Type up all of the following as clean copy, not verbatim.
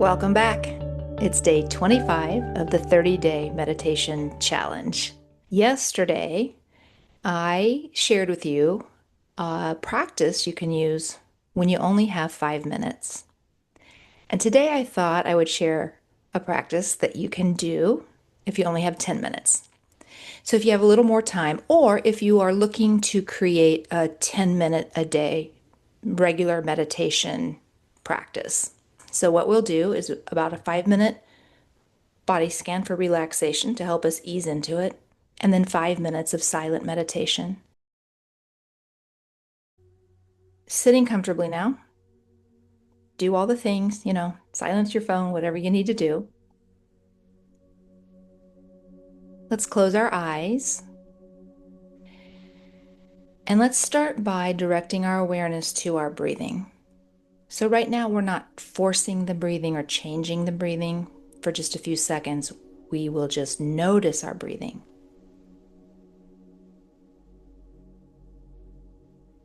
Welcome back. It's day 25 of the 30-day meditation challenge. Yesterday, I shared with you a practice you can use when you only have 5 minutes. And today I thought I would share a practice that you can do if you only have 10 minutes. So if you have a little more time, or if you are looking to create a 10-minute a day regular meditation practice. So what we'll do is about a 5-minute body scan for relaxation to help us ease into it, and then 5 minutes of silent meditation. Sitting comfortably now. Do all the things, silence your phone, whatever you need to do. Let's close our eyes. And let's start by directing our awareness to our breathing. So right now we're not forcing the breathing or changing the breathing. For just a few seconds, we will just notice our breathing.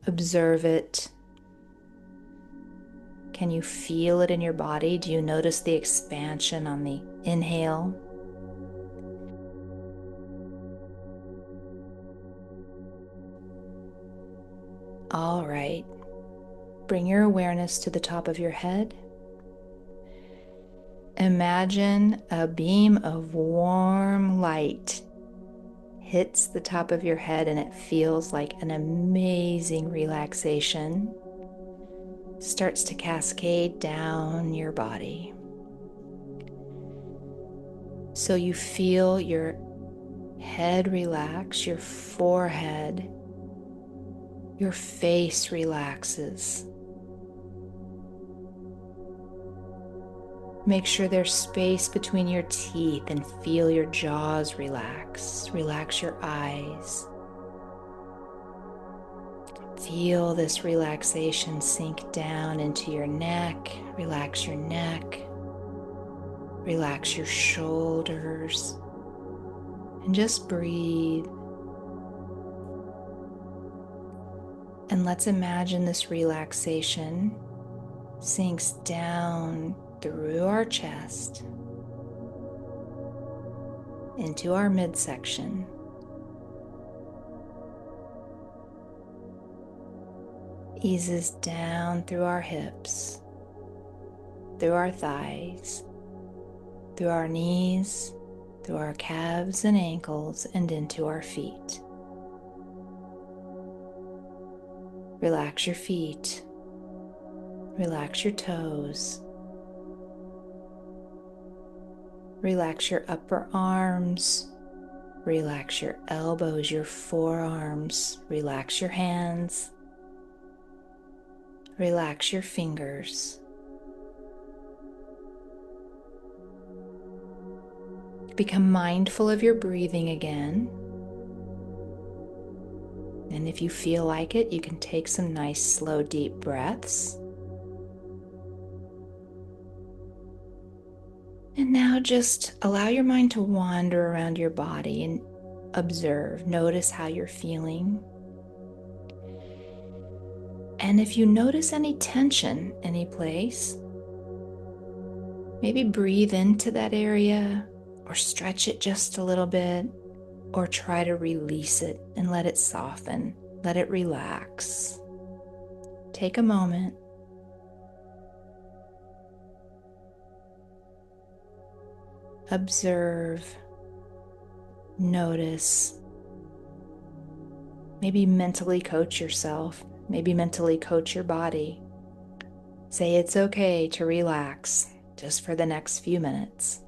Observe it. Can you feel it in your body? Do you notice the expansion on the inhale? All right. Bring your awareness to the top of your head. Imagine a beam of warm light hits the top of your head and it feels like an amazing relaxation starts to cascade down your body. So you feel your head relax, your forehead, your face relaxes. Make sure there's space between your teeth and feel your jaws relax. Relax your eyes. Feel this relaxation sink down into your neck. Relax your neck. Relax your shoulders. And just breathe. And let's imagine this relaxation sinks down through our chest into our midsection. Eases down through our hips, through our thighs, through our knees, through our calves and ankles, and into our feet. Relax your feet. Relax your toes. Relax your upper arms. Relax your elbows, your forearms. Relax your hands. Relax your fingers. Become mindful of your breathing again. And if you feel like it, you can take some nice, slow, deep breaths. And now just allow your mind to wander around your body and observe. Notice how you're feeling. And if you notice any tension any place, maybe breathe into that area or stretch it just a little bit, or try to release it and let it soften, let it relax. Take a moment. Observe, notice, maybe mentally coach yourself, maybe mentally coach your body. Say it's okay to relax just for the next few minutes.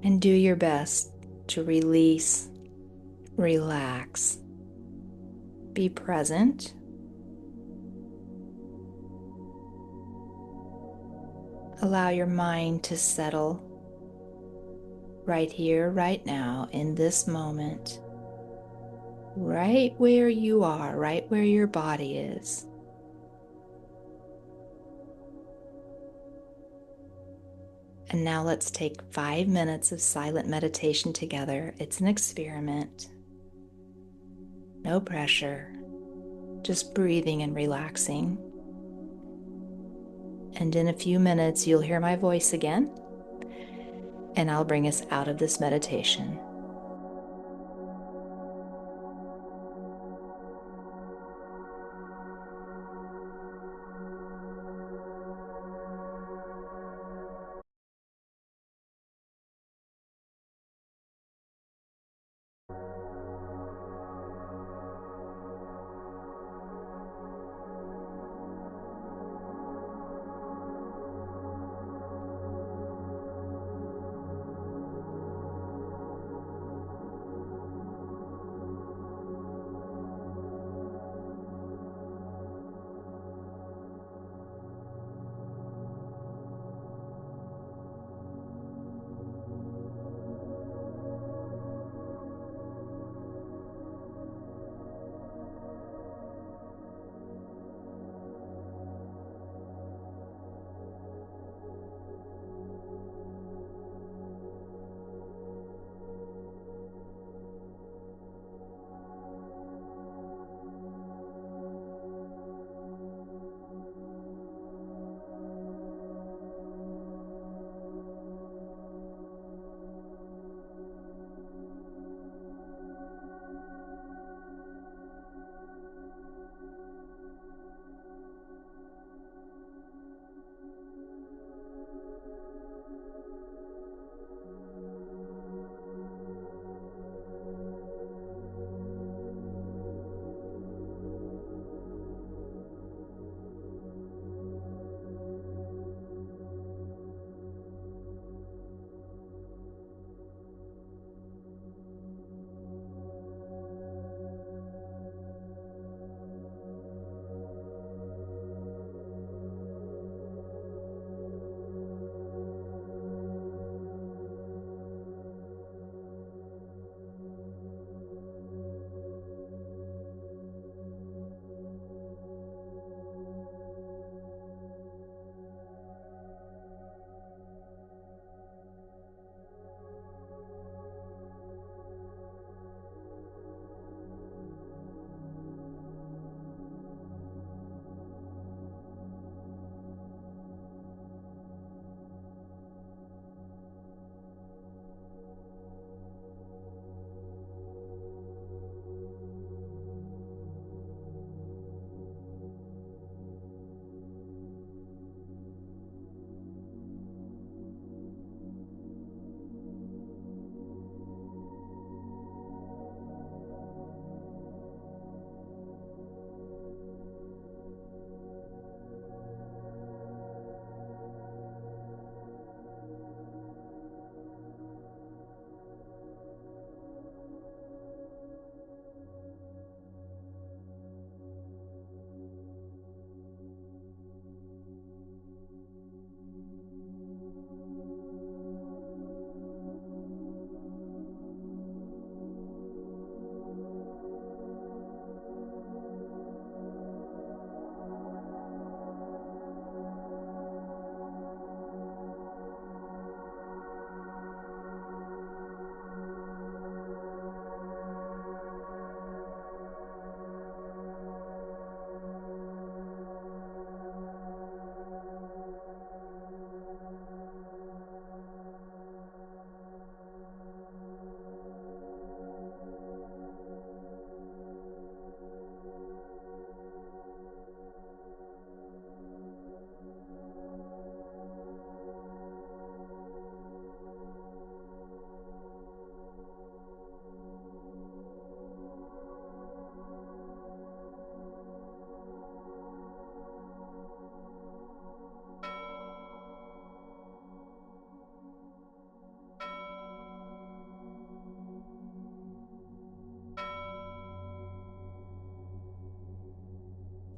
And do your best to release, relax, be present. Allow your mind to settle right here, right now, in this moment, right where you are, right where your body is. And now let's take 5 minutes of silent meditation together. It's an experiment. No pressure. just breathing and relaxing. And in a few minutes, you'll hear my voice again, and I'll bring us out of this meditation.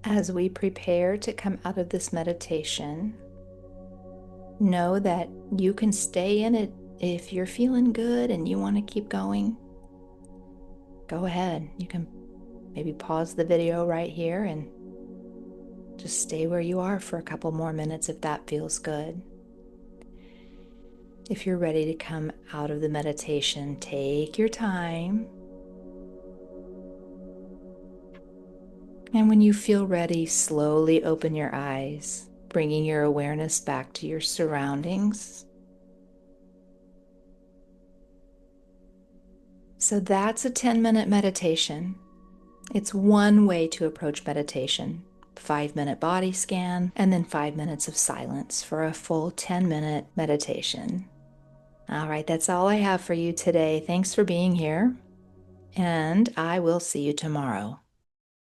As we prepare to come out of this meditation, know that you can stay in it if you're feeling good and you want to keep going. Go ahead. You can maybe pause the video right here and just stay where you are for a couple more minutes if that feels good. If you're ready to come out of the meditation, take your time. And when you feel ready, slowly open your eyes, bringing your awareness back to your surroundings. So that's a 10-minute meditation. It's one way to approach meditation. 5-minute body scan, and then 5 minutes of silence for a full 10-minute meditation. All right, that's all I have for you today. Thanks for being here, and I will see you tomorrow.